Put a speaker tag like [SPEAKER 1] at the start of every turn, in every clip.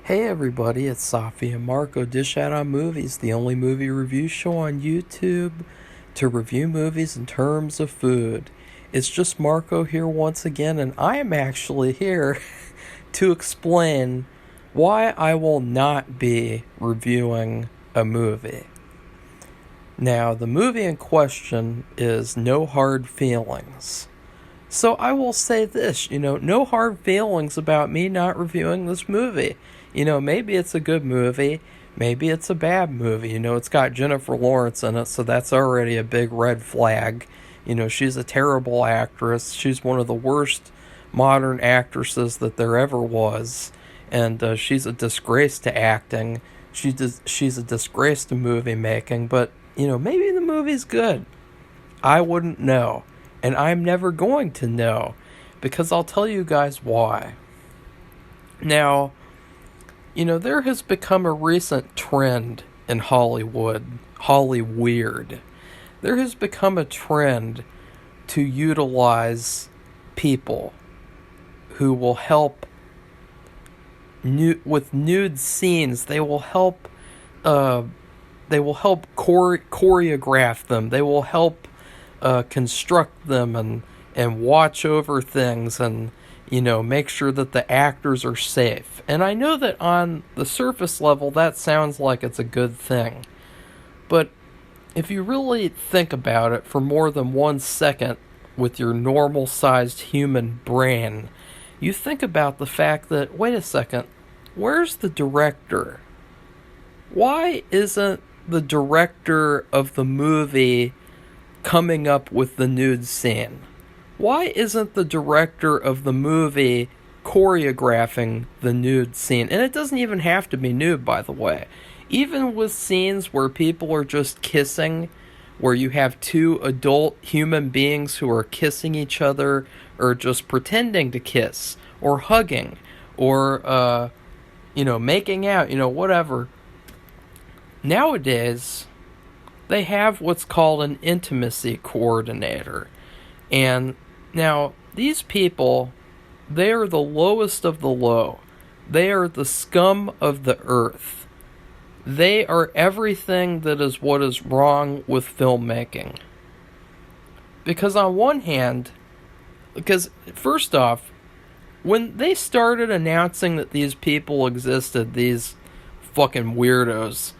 [SPEAKER 1] Hey everybody, it's Safi and Marco Dish Out on Movies, the only movie review show on YouTube to review movies in terms of food. It's just Marco here once again, and I am actually here to explain why I will not be reviewing a movie. Now, the movie in question is No Hard Feelings. So I will say this, no hard feelings about me not reviewing this movie. Maybe it's a good movie, maybe it's a bad movie. It's got Jennifer Lawrence in it, so that's already a big red flag. She's a terrible actress. She's one of the worst modern actresses that there ever was, and she's a disgrace to acting. She's a disgrace to movie making, but, maybe the movie's good. I wouldn't know. And I'm never going to know, because I'll tell you guys why. Now, there has become a recent trend in Hollywood, Hollyweird. There has become a trend to utilize people who will help with nude scenes. They will help. Choreograph them. They will help construct them and watch over things and make sure that the actors are safe. And I know that on the surface level that sounds like it's a good thing, but if you really think about it for more than 1 second with your normal sized human brain, you think about the fact that, wait a second, where's the director? Why isn't the director of the movie coming up with the nude scene? Why isn't the director of the movie choreographing the nude scene? And it doesn't even have to be nude, by the way. Even with scenes where people are just kissing, where you have two adult human beings who are kissing each other, or just pretending to kiss, or hugging, or, making out, whatever. Nowadays, they have what's called an intimacy coordinator. And now, these people, they are the lowest of the low. They are the scum of the earth. They are everything that is what is wrong with filmmaking. Because on one hand, first off, when they started announcing that these people existed, these fucking weirdos,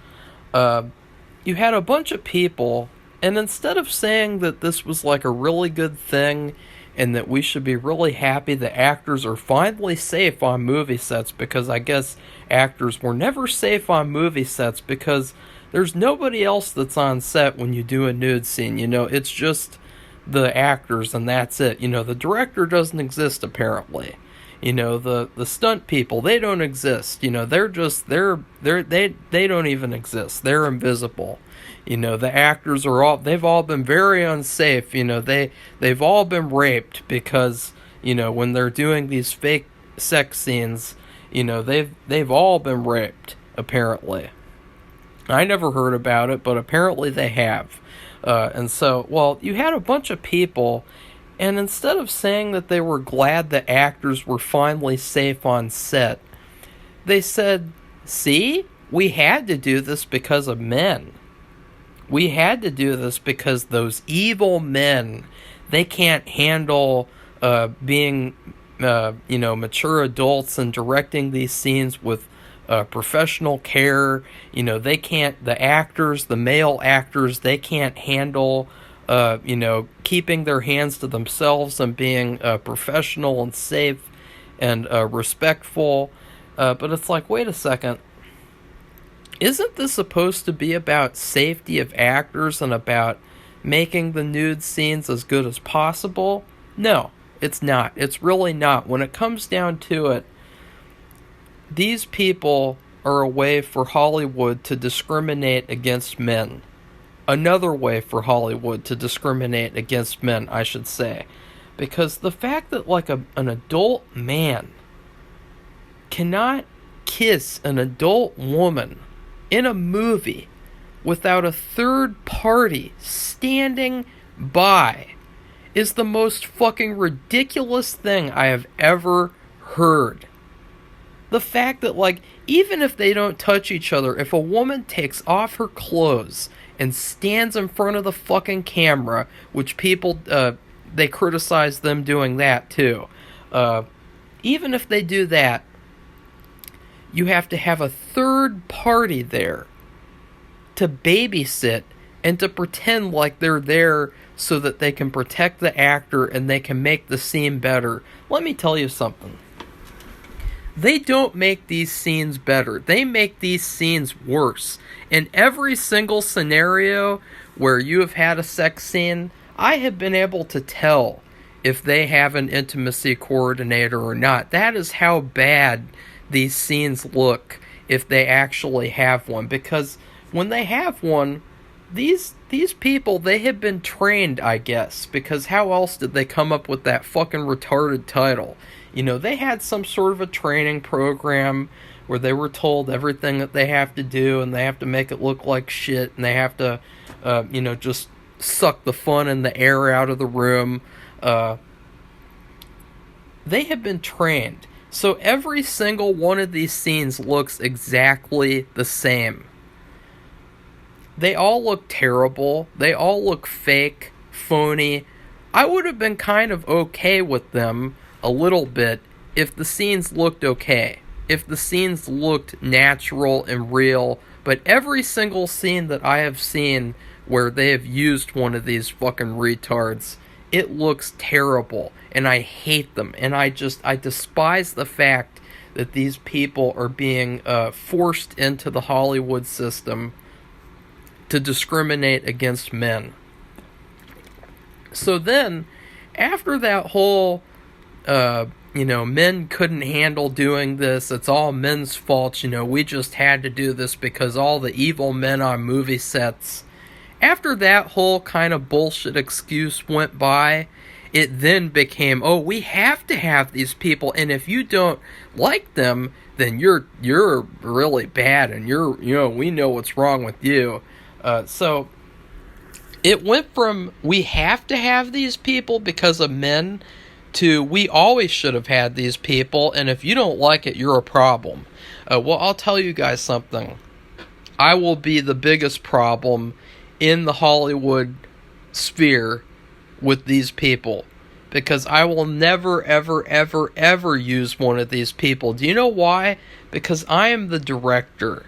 [SPEAKER 1] you had a bunch of people, and instead of saying that this was like a really good thing and that we should be really happy that actors are finally safe on movie sets, because I guess actors were never safe on movie sets because there's nobody else that's on set when you do a nude scene. It's just the actors and that's it. The director doesn't exist apparently. The stunt people, they don't exist. They don't even exist. They're invisible. The actors they've all been very unsafe. They've all been raped because, when they're doing these fake sex scenes, they've all been raped, apparently. I never heard about it, but apparently they have. And so, well, you had a bunch of people, and instead of saying that they were glad that actors were finally safe on set, they said, see, we had to do this because of men. We had to do this because those evil men, they can't handle being, mature adults and directing these scenes with professional care. They can't, the actors, the male actors, they can't handle, keeping their hands to themselves and being professional and safe and respectful. But it's like, wait a second. Isn't this supposed to be about safety of actors and about making the nude scenes as good as possible? No, it's not. It's really not. When it comes down to it, these people are a way for Hollywood to discriminate against men. Another way for Hollywood to discriminate against men, I should say. Because the fact that, like, an adult man cannot kiss an adult woman in a movie without a third party standing by is the most fucking ridiculous thing I have ever heard. The fact that, like, even if they don't touch each other, if a woman takes off her clothes and stands in front of the fucking camera, which people, they criticize them doing that too. Even if they do that, you have to have a third party there to babysit and to pretend like they're there so that they can protect the actor and they can make the scene better. Let me tell you something. They don't make these scenes better. They make these scenes worse. In every single scenario where you have had a sex scene, I have been able to tell if they have an intimacy coordinator or not. That is how bad these scenes look if they actually have one. Because when they have one, these people, they have been trained, I guess. Because how else did they come up with that fucking retarded title? You know, they had some sort of a training program where they were told everything that they have to do, and they have to make it look like shit, and they have to, just suck the fun and the air out of the room. They have been trained. So every single one of these scenes looks exactly the same. They all look terrible. They all look fake, phony. I would have been kind of okay with them a little bit if the scenes looked okay. If the scenes looked natural and real. But every single scene that I have seen where they have used one of these fucking retards, it looks terrible. And I hate them. And I despise the fact that these people are being forced into the Hollywood system to discriminate against men. So then, after that whole, men couldn't handle doing this, it's all men's fault, we just had to do this because all the evil men on movie sets. After that whole kind of bullshit excuse went by, it then became, we have to have these people, and if you don't like them, then you're really bad, and we know what's wrong with you. So it went from we have to have these people because of men to we always should have had these people, and if you don't like it, you're a problem. Well, I'll tell you guys something. I will be the biggest problem in the Hollywood sphere with these people, because I will never, ever, ever, ever use one of these people. Do you know why? Because I am the director.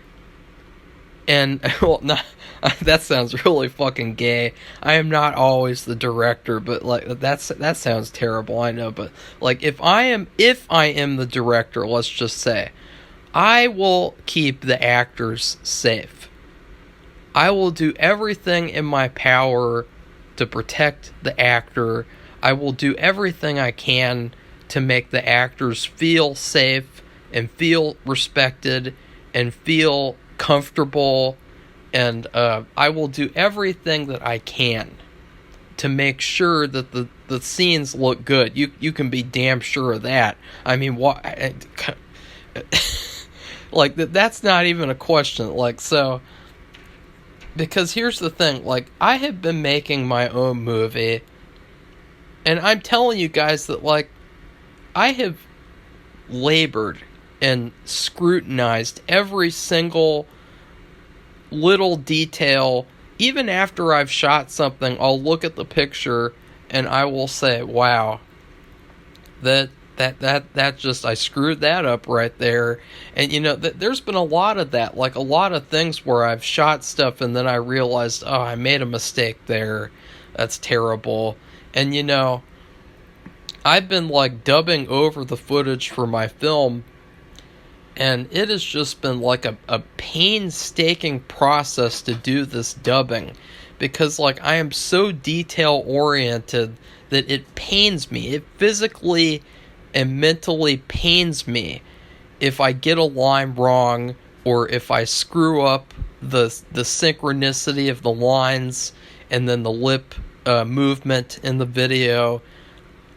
[SPEAKER 1] And, that sounds really fucking gay. I am not always the director, but, that sounds terrible, I know, but, if I am the director, let's just say, I will keep the actors safe. I will do everything in my power to protect the actor. I will do everything I can to make the actors feel safe and feel respected and feel comfortable, and I will do everything that I can to make sure that the scenes look good. You can be damn sure of that. I mean, what? That's not even a question. So, because here's the thing. I have been making my own movie, and I'm telling you guys that I have labored and scrutinized every single little detail. Even after I've shot something, I'll look at the picture and I will say, wow, that just, I screwed that up right there. And there's been a lot of that, a lot of things where I've shot stuff and then I realized, I made a mistake there. That's terrible. And I've been dubbing over the footage for my film, and it has just been a painstaking process to do this dubbing, because I am so detail oriented that it pains me. It physically and mentally pains me if I get a line wrong, or if I screw up the synchronicity of the lines and then the lip movement in the video.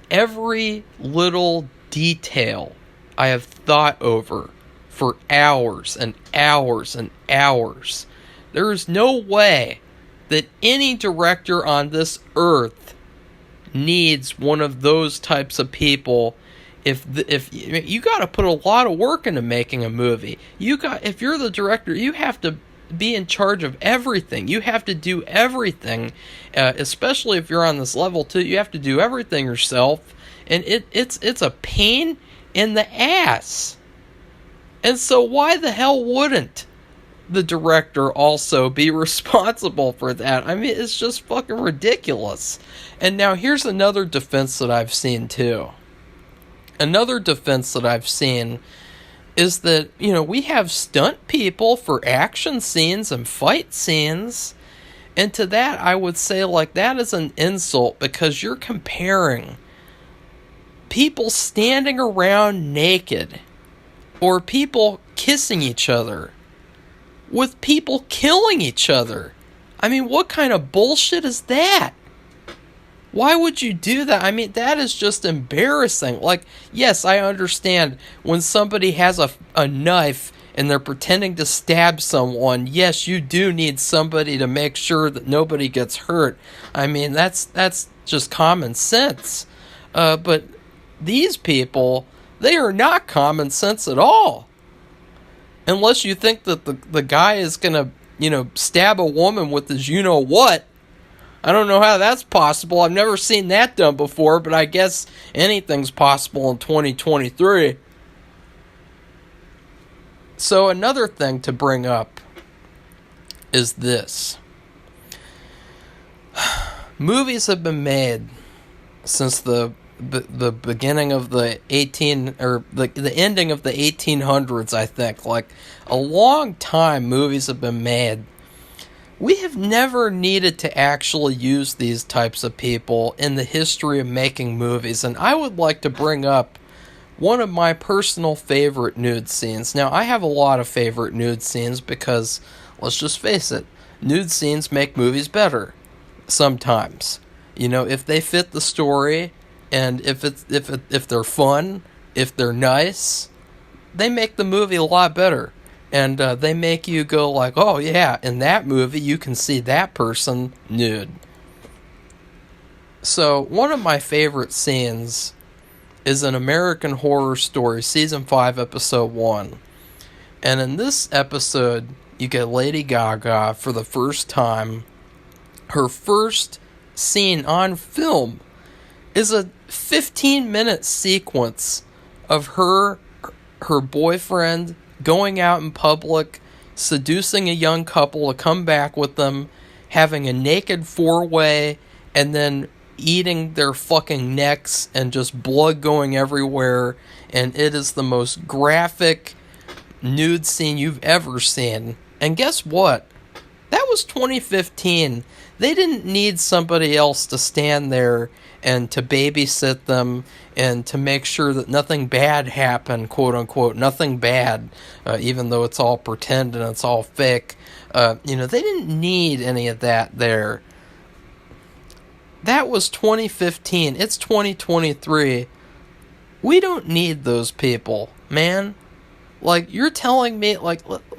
[SPEAKER 1] Every little detail I have thought over for hours and hours and hours. There is no way that any director on this earth needs one of those types of people if you got to put a lot of work into making a movie. If you're the director, you have to be in charge of everything. You have to do everything, especially if you're on this level too. You have to do everything yourself, and it's a pain in the ass. And so why the hell wouldn't the director also be responsible for that? I mean, it's just fucking ridiculous. And now here's another defense that I've seen too. Another defense that I've seen is that, we have stunt people for action scenes and fight scenes. And to that, I would say, that is an insult, because you're comparing people standing around naked or people kissing each other with people killing each other. I mean, what kind of bullshit is that? Why would you do that? I mean, that is just embarrassing. Yes, I understand when somebody has a knife and they're pretending to stab someone. Yes, you do need somebody to make sure that nobody gets hurt. I mean, that's just common sense. But these people, they are not common sense at all. Unless you think that the guy is going to, stab a woman with his you-know-what. I don't know how that's possible. I've never seen that done before, but I guess anything's possible in 2023. So another thing to bring up is this. Movies have been made since the beginning of the the ending of the 1800s, I think. A long time movies have been made. We have never needed to actually use these types of people in the history of making movies, and I would like to bring up one of my personal favorite nude scenes. Now, I have a lot of favorite nude scenes because, let's just face it, nude scenes make movies better. Sometimes. If they fit the story, and if they're fun, if they're nice, they make the movie a lot better. And they make you go oh yeah, in that movie you can see that person nude. So one of my favorite scenes is in American Horror Story Season 5, Episode 1. And in this episode, you get Lady Gaga for the first time. Her first scene on film is a 15-minute sequence of her boyfriend going out in public, seducing a young couple to come back with them, having a naked four-way, and then eating their fucking necks and just blood going everywhere. And it is the most graphic nude scene you've ever seen. And guess what? That was 2015. They didn't need somebody else to stand there and to babysit them and to make sure that nothing bad happened, quote unquote, nothing bad, even though it's all pretend and it's all fake. They didn't need any of that there. That was 2015. It's 2023. We don't need those people, man. You're telling me,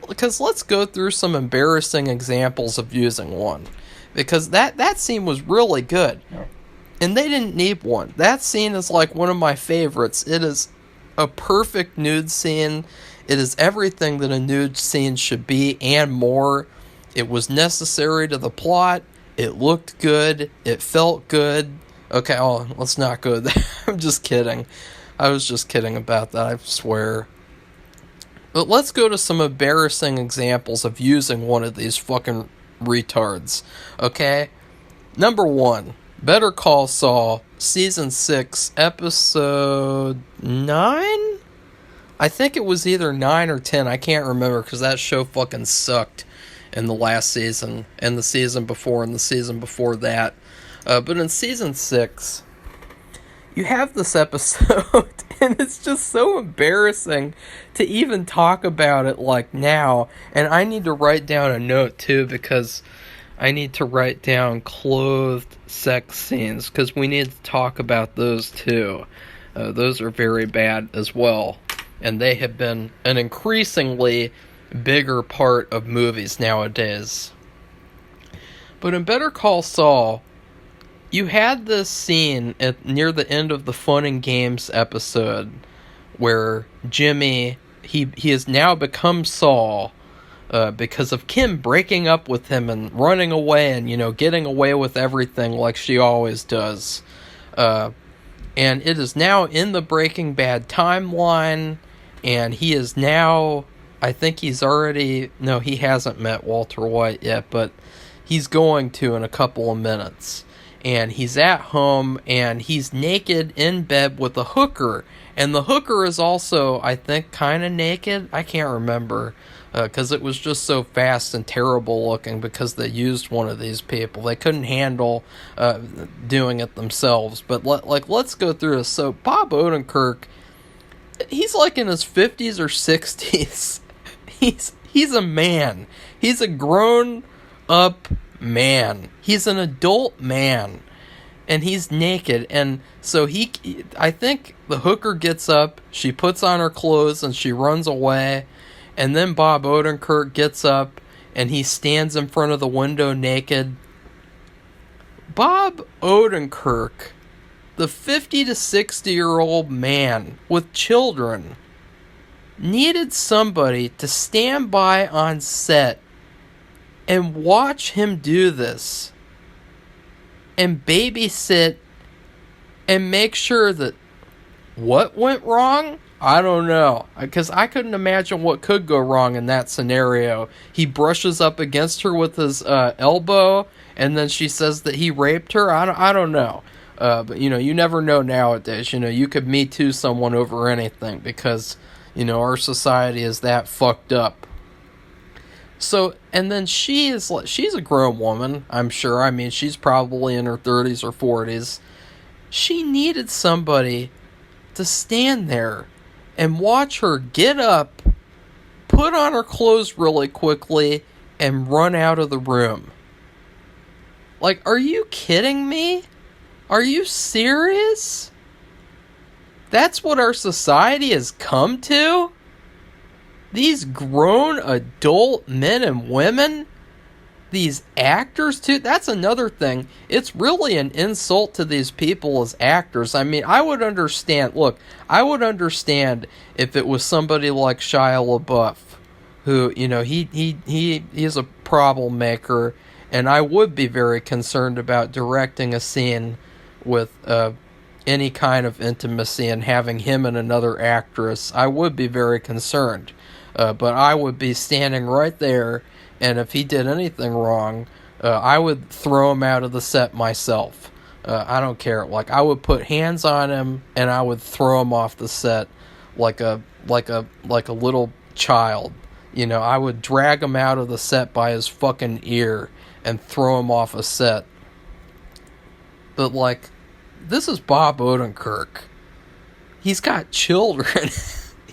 [SPEAKER 1] because let's go through some embarrassing examples of using one. Because that scene was really good. Yeah. And they didn't need one. That scene is one of my favorites. It is a perfect nude scene. It is everything that a nude scene should be and more. It was necessary to the plot. It looked good. It felt good. Okay, let's not go there. I'm just kidding. I was just kidding about that, I swear. But let's go to some embarrassing examples of using one of these fucking retards. Okay? Number 1. Better Call Saul, Season 6, Episode 9? I think it was either 9 or 10. I can't remember because that show fucking sucked in the last season, and the season before, and the season before that. But in Season 6, you have this episode, and it's just so embarrassing to even talk about it now. And I need to write down a note, too, because I need to write down clothed sex scenes, because we need to talk about those too. Those are very bad as well. And they have been an increasingly bigger part of movies nowadays. But in Better Call Saul, you had this scene near the end of the Fun and Games episode where Jimmy, he has now become Saul, because of Kim breaking up with him and running away and, getting away with everything like she always does. And it is now in the Breaking Bad timeline, and he is now, I think he's already, no, he hasn't met Walter White yet, but he's going to in a couple of minutes. And he's at home, and he's naked in bed with a hooker. And the hooker is also, I think, kind of naked. I can't remember, because it was just so fast and terrible looking because they used one of these people. They couldn't handle doing it themselves. But let's go through this. So Bob Odenkirk, he's like in his 50s or 60s. He's a man. He's a grown up man. He's an adult man. And he's naked. And so I think the hooker gets up, she puts on her clothes, and she runs away. And then Bob Odenkirk gets up, and he stands in front of the window naked. Bob Odenkirk, the 50 to 60-year-old man with children, needed somebody to stand by on set and watch him do this and babysit and make sure that what went wrong? I don't know, because I couldn't imagine what could go wrong in that scenario. He brushes up against her with his elbow, and then she says that he raped her. I don't know. But, you never know nowadays. You could Me Too someone over anything because, our society is that fucked up. So, and then she's a grown woman, I'm sure. I mean, she's probably in her 30s or 40s. She needed somebody to stand there and watch her get up, put on her clothes really quickly, and run out of the room. Like, are you kidding me? Are you serious? That's what our society has come to? These grown adult men and women? These actors too? That's another thing. It's really an insult to these people as actors. I mean, I would understand if it was somebody like Shia LaBeouf, who, he is a problem maker, and I would be very concerned about directing a scene with any kind of intimacy and having him and another actress. I would be very concerned. But I would be standing right there, and if he did anything wrong, I would throw him out of the set myself. I don't care. Like, I would put hands on him, and I would throw him off the set like a little child. I would drag him out of the set by his fucking ear and throw him off a set. But, this is Bob Odenkirk. He's got children.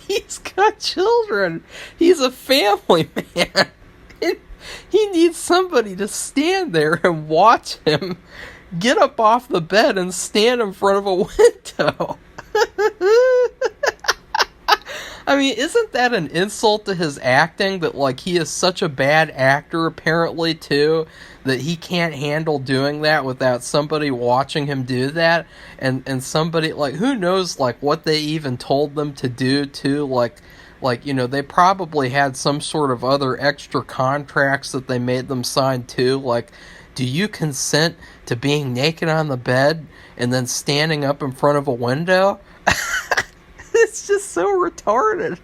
[SPEAKER 1] He's got children. He's a family man. He needs somebody to stand there and watch him get up off the bed and stand in front of a window. I mean, isn't that an insult to his acting that, he is such a bad actor, apparently, too, that he can't handle doing that without somebody watching him do that, and somebody, who knows, what they even told them to do, too, they probably had some sort of other extra contracts that they made them sign, too, do you consent to being naked on the bed and then standing up in front of a window? It's just so retarded.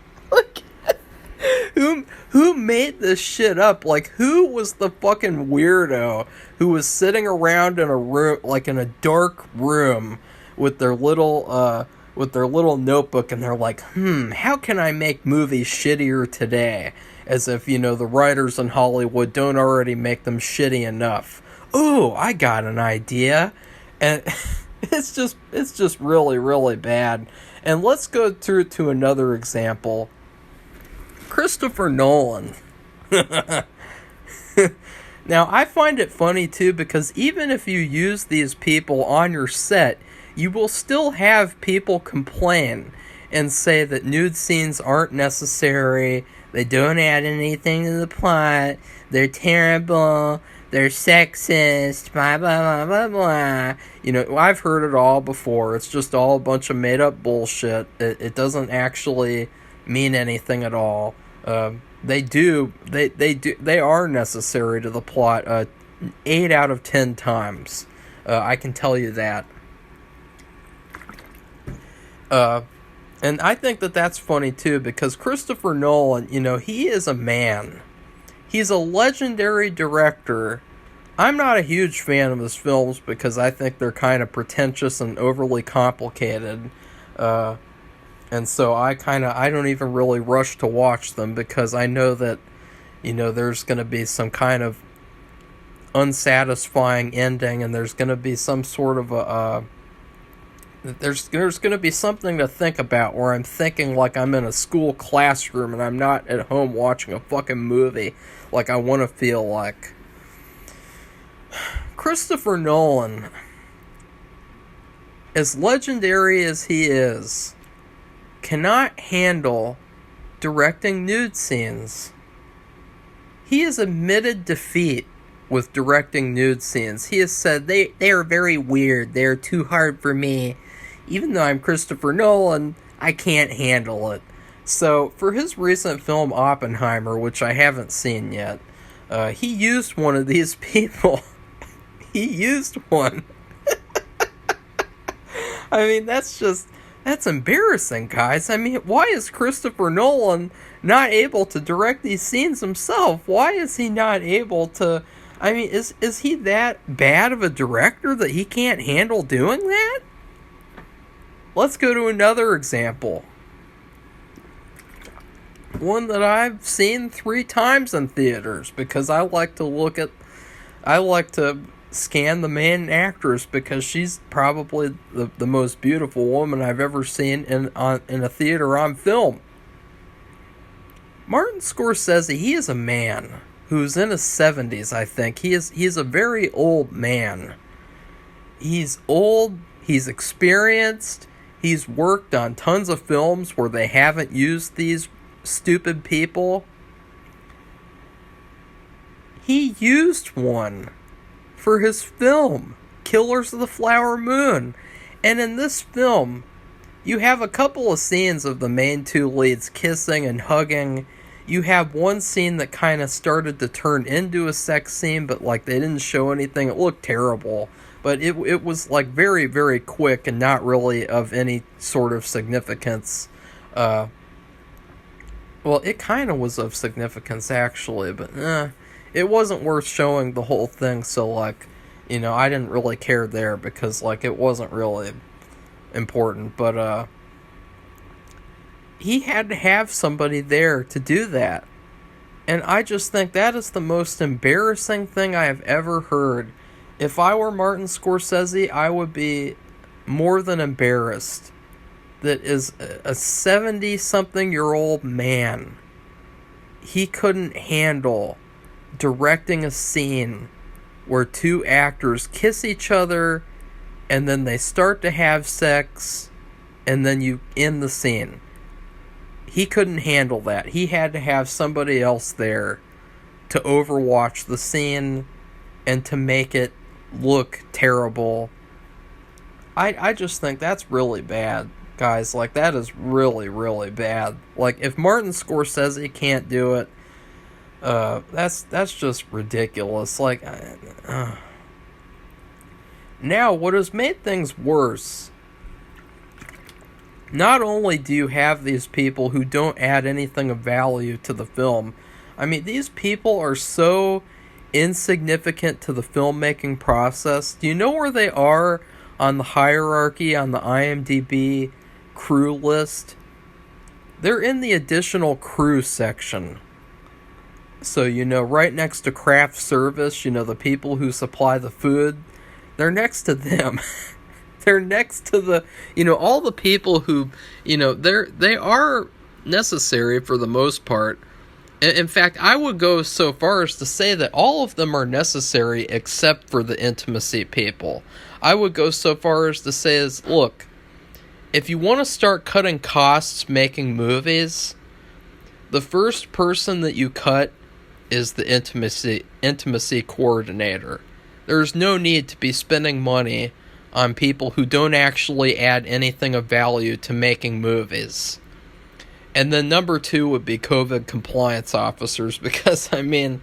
[SPEAKER 1] Who made this shit up? Who was the fucking weirdo who was sitting around in a room, in a dark room, with their little notebook, and they're like, how can I make movies shittier today? As if, the writers in Hollywood don't already make them shitty enough. Ooh, I got an idea. And it's just really, really bad. And let's go through to another example. Christopher Nolan. Now, I find it funny, too, because even if you use these people on your set, you will still have people complain and say that nude scenes aren't necessary, they don't add anything to the plot, they're terrible, they're sexist, blah, blah, blah, blah, blah. You know, I've heard it all before. It's just all a bunch of made-up bullshit. It doesn't actually mean anything at all. They are necessary to the plot 8 out of 10 times. I can tell you that. And I think that that's funny too, because Christopher Nolan, you know, he is a man. He's a legendary director. I'm not a huge fan of his films because I think they're kind of pretentious and overly complicated. And so I don't even really rush to watch them because I know that, you know, there's going to be some kind of unsatisfying ending, and there's going to be some sort of there's going to be something to think about where I'm thinking like I'm in a school classroom and I'm not at home watching a fucking movie like I want to feel like. Christopher Nolan, as legendary as he is, cannot handle directing nude scenes. He has admitted defeat with directing nude scenes. He has said, they are very weird, they are too hard for me. Even though I'm Christopher Nolan, I can't handle it. So, for his recent film Oppenheimer, which I haven't seen yet, he used one of these people. He used one. I mean, that's embarrassing, guys. I mean, why is Christopher Nolan not able to direct these scenes himself? Why is he not able to... I mean, is he that bad of a director that he can't handle doing that? Let's go to another example. One that I've seen 3 times in theaters because I like to scan the main actress because she's probably the most beautiful woman I've ever seen in a theater on film. Martin Scorsese, he is a man who's in his 70s, I think. He's a very old man. He's old, he's experienced, he's worked on tons of films where they haven't used these stupid people. He used one for his film, Killers of the Flower Moon. And in this film, you have a couple of scenes of the main 2 leads kissing and hugging. You have one scene that kind of started to turn into a sex scene, but like they didn't show anything. It looked terrible. But it was like very, very quick and not really of any sort of significance. Well, it kind of was of significance actually, but it wasn't worth showing the whole thing. So like, you know, I didn't really care there because like it wasn't really important. But he had to have somebody there to do that, and I just think that is the most embarrassing thing I have ever heard. If I were Martin Scorsese, I would be more than embarrassed that is a 70-something-year-old man, he couldn't handle directing a scene where 2 actors kiss each other and then they start to have sex and then you end the scene. He couldn't handle that. He had to have somebody else there to overwatch the scene and to make it look terrible. I just think that's really bad, guys. Like, that is really, really bad. Like, if Martin Scorsese can't do it, that's just ridiculous. Like, now, what has made things worse, not only do you have these people who don't add anything of value to the film, I mean, these people are so insignificant to the filmmaking process. Do you know where they are on the hierarchy on the IMDb crew list? They're in the additional crew section. So, you know, right next to craft service, you know, the people who supply the food, they're next to them. They're next to the, you know, all the people who, you know, they are necessary for the most part. In fact, I would go so far as to say that all of them are necessary except for the intimacy people. I would go so far as to say is, look, if you want to start cutting costs making movies, the first person that you cut is the intimacy coordinator. There's no need to be spending money on people who don't actually add anything of value to making movies. And then number 2 would be COVID compliance officers, because, I mean,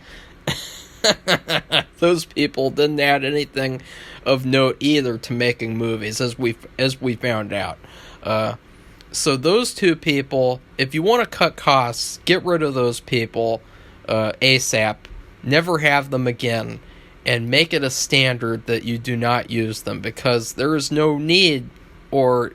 [SPEAKER 1] those people didn't add anything of note either to making movies, as we found out. So those 2 people, if you want to cut costs, get rid of those people ASAP. Never have them again, and make it a standard that you do not use them, because there is no need, or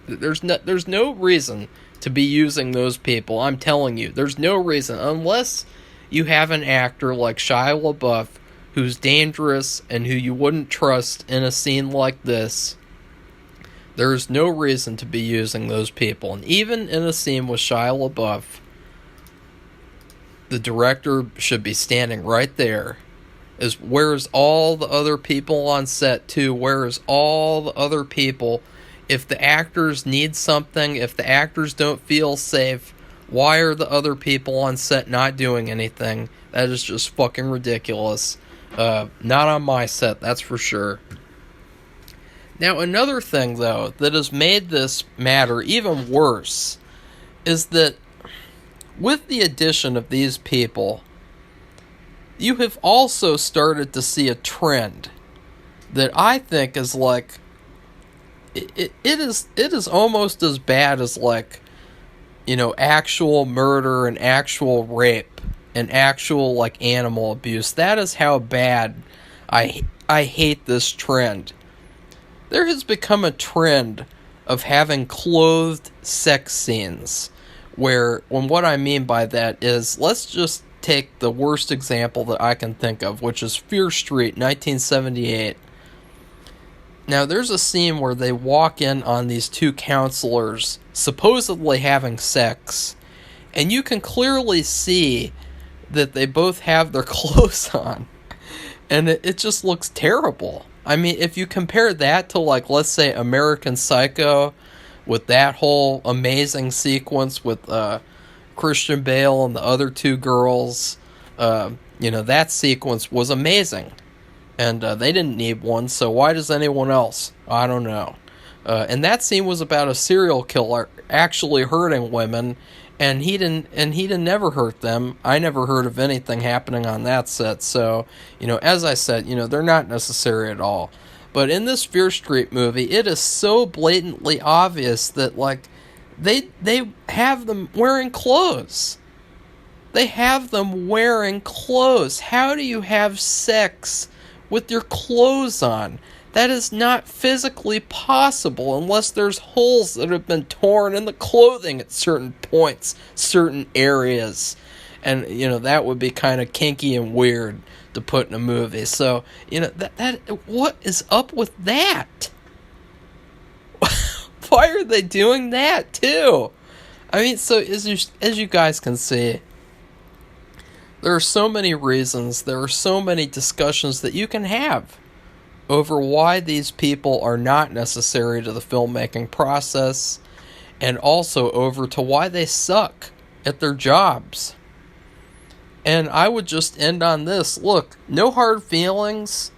[SPEAKER 1] there's no reason to be using those people. I'm telling you, there's no reason, unless you have an actor like Shia LaBeouf who's dangerous and who you wouldn't trust in a scene like this. There's no reason to be using those people. And even in a scene with Shia LaBeouf, the director should be standing right there. Where's all the other people on set too? Where's all the other people? If the actors need something, if the actors don't feel safe, why are the other people on set not doing anything? That is just fucking ridiculous. Not on my set, that's for sure. Now, another thing, though, that has made this matter even worse is that with the addition of these people, you have also started to see a trend that I think is like, it is almost as bad as, like, you know, actual murder and actual rape and actual, like, animal abuse. That is how bad I hate this trend. There has become a trend of having clothed sex scenes, when what I mean by that is, let's just take the worst example that I can think of, which is Fear Street, 1978. Now, there's a scene where they walk in on these 2 counselors supposedly having sex, and you can clearly see that they both have their clothes on, and it just looks terrible. I mean, if you compare that to, like, let's say American Psycho, with that whole amazing sequence with Christian Bale and the other 2 girls, you know, that sequence was amazing. And they didn't need one, so why does anyone else? I don't know. And that scene was about a serial killer actually hurting women, and he didn't never hurt them. I never heard of anything happening on that set. So, you know, as I said, you know, they're not necessary at all. But in this Fear Street movie, it is so blatantly obvious that, like, they have them wearing clothes. They have them wearing clothes. How do you have sex with your clothes on? That is not physically possible unless there's holes that have been torn in the clothing at certain points, certain areas. And, you know, that would be kind of kinky and weird to put in a movie. So, you know, that what is up with that? Why are they doing that too? I mean, so as you guys can see, there are so many reasons, there are so many discussions that you can have over why these people are not necessary to the filmmaking process, and also over to why they suck at their jobs. And I would just end on this. Look, No Hard Feelings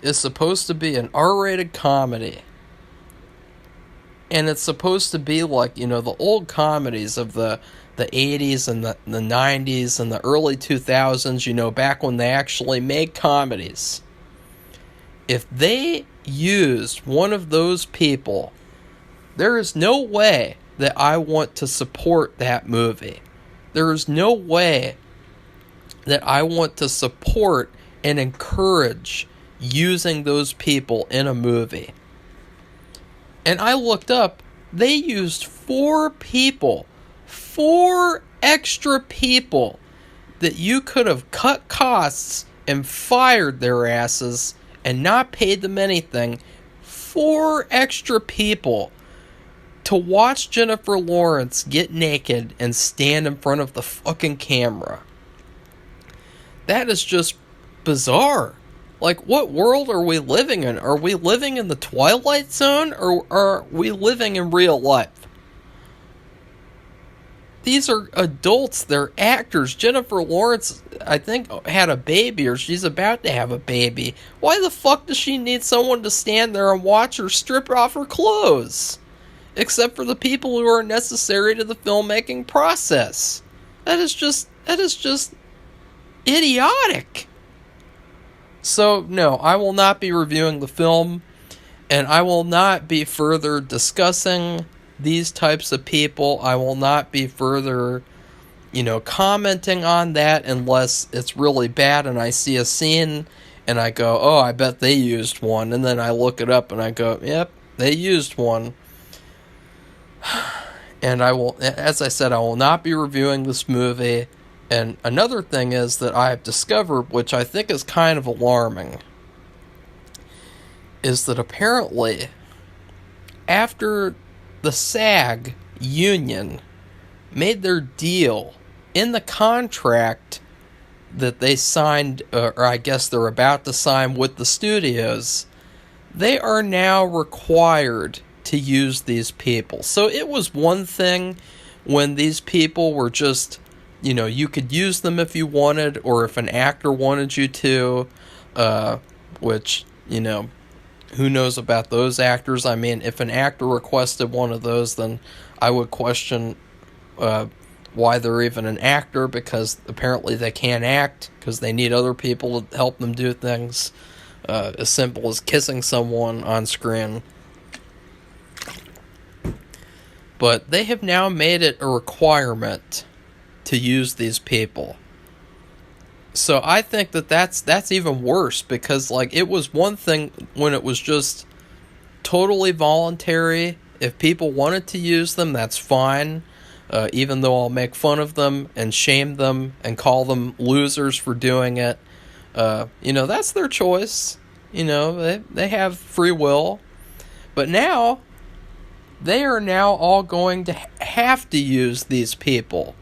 [SPEAKER 1] is supposed to be an R-rated comedy. And it's supposed to be like, you know, the old comedies of the 80s and the 90s and the early 2000s, you know, back when they actually made comedies. If they used one of those people, there is no way that I want to support that movie. There is no way that I want to support and encourage using those people in a movie. And I looked up, they used 4 people, 4 extra people that you could have cut costs and fired their asses and not paid them anything. 4 extra people to watch Jennifer Lawrence get naked and stand in front of the fucking camera. That is just bizarre. Like, what world are we living in? Are we living in the Twilight Zone, or are we living in real life? These are adults. They're actors. Jennifer Lawrence, I think, had a baby, or she's about to have a baby. Why the fuck does she need someone to stand there and watch her strip off her clothes? Except for the people who are necessary to the filmmaking process. That is just idiotic. So, no, I will not be reviewing the film, and I will not be further discussing these types of people. I will not be further, commenting on that unless it's really bad and I see a scene and I go, oh, I bet they used one. And then I look it up and I go, yep, they used one. And I will, as I said, I will not be reviewing this movie. And another thing is that I have discovered, which I think is kind of alarming, is that apparently after the SAG union made their deal in the contract that they signed, or I guess they're about to sign with the studios, they are now required to use these people. So it was one thing when these people were just, you could use them if you wanted, or if an actor wanted you to, which, who knows about those actors? I mean, if an actor requested one of those, then I would question why they're even an actor, because apparently they can't act, because they need other people to help them do things, as simple as kissing someone on screen. But they have now made it a requirement to use these people. So I think that's even worse, because it was one thing when it was just totally voluntary. If people wanted to use them, that's fine. Even though I'll make fun of them and shame them and call them losers for doing it. That's their choice. They have free will. But now, they are now all going to have to use these people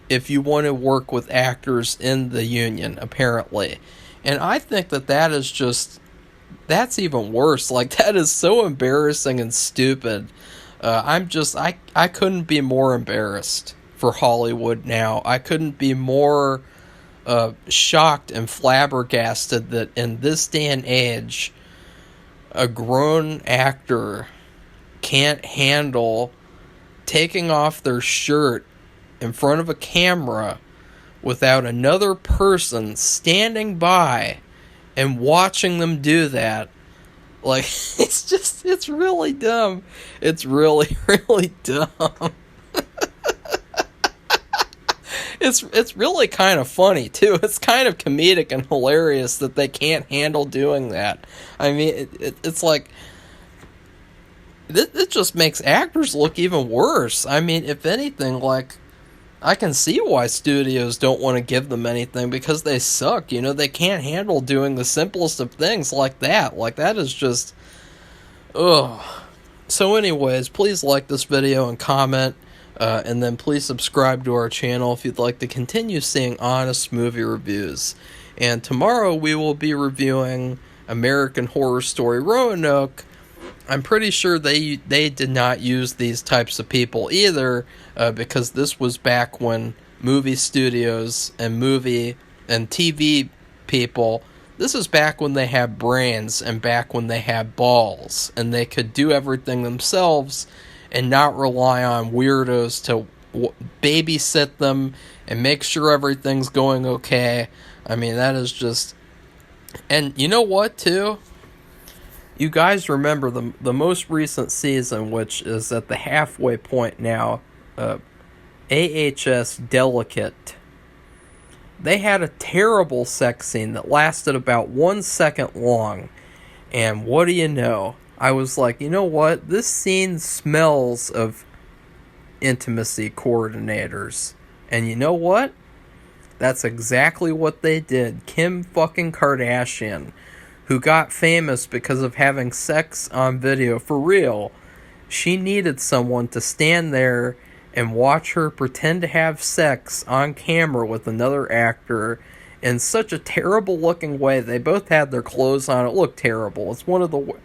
[SPEAKER 1] if you want to work with actors in the union, apparently. And I think that is just, that's even worse. That is so embarrassing and stupid. I couldn't be more embarrassed for Hollywood now. I couldn't be more shocked and flabbergasted that in this day and age, a grown actor can't handle taking off their shirt in front of a camera without another person standing by and watching them do that. It's really dumb. It's really, really dumb. It's really kind of funny, too. It's kind of comedic and hilarious that they can't handle doing that. I mean, it's like, it just makes actors look even worse. I mean, if anything, I can see why studios don't want to give them anything, because they suck. They can't handle doing the simplest of things like that. That is just, ugh. So anyways, please like this video and comment, and then please subscribe to our channel if you'd like to continue seeing honest movie reviews. And tomorrow we will be reviewing American Horror Story Roanoke. I'm pretty sure they did not use these types of people either, because this was back when movie studios and movie and TV people, this is back when they had brains and back when they had balls and they could do everything themselves and not rely on weirdos to babysit them and make sure everything's going okay. I mean, that is just... And you know what, too? You guys remember the most recent season, which is at the halfway point now, AHS Delicate. They had a terrible sex scene that lasted about 1 second long. And what do you know? I was like, you know what? This scene smells of intimacy coordinators. And you know what? That's exactly what they did. Kim fucking Kardashian, who got famous because of having sex on video for real, she needed someone to stand there and watch her pretend to have sex on camera with another actor in such a terrible looking way. They both had their clothes on. It looked terrible. It's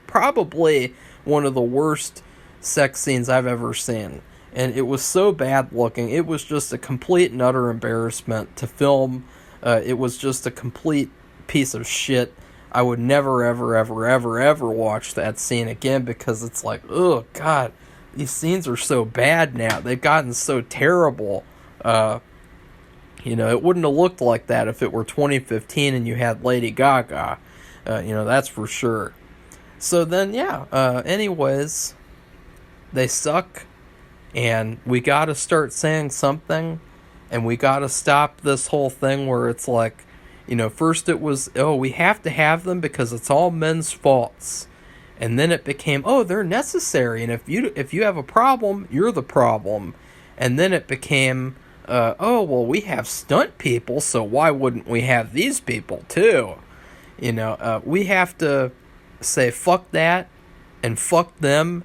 [SPEAKER 1] probably one of the worst sex scenes I've ever seen. and it was so bad looking. It was just a complete and utter embarrassment to film. It was just a complete piece of shit. I would never, ever, ever, ever, ever watch that scene again, because it's like, oh God, these scenes are so bad now. They've gotten so terrible. It wouldn't have looked like that if it were 2015 and you had Lady Gaga. That's for sure. So then, anyways, they suck, and we gotta start saying something, and we gotta stop this whole thing where it's like, first it was, oh, we have to have them because it's all men's faults. And then it became, oh, they're necessary, and if you have a problem, you're the problem. And then it became, oh, well, we have stunt people, so why wouldn't we have these people too? We have to say fuck that, and fuck them,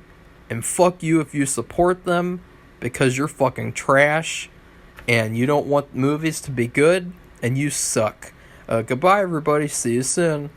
[SPEAKER 1] and fuck you if you support them, because you're fucking trash, and you don't want movies to be good, and you suck. Goodbye, everybody. See you soon.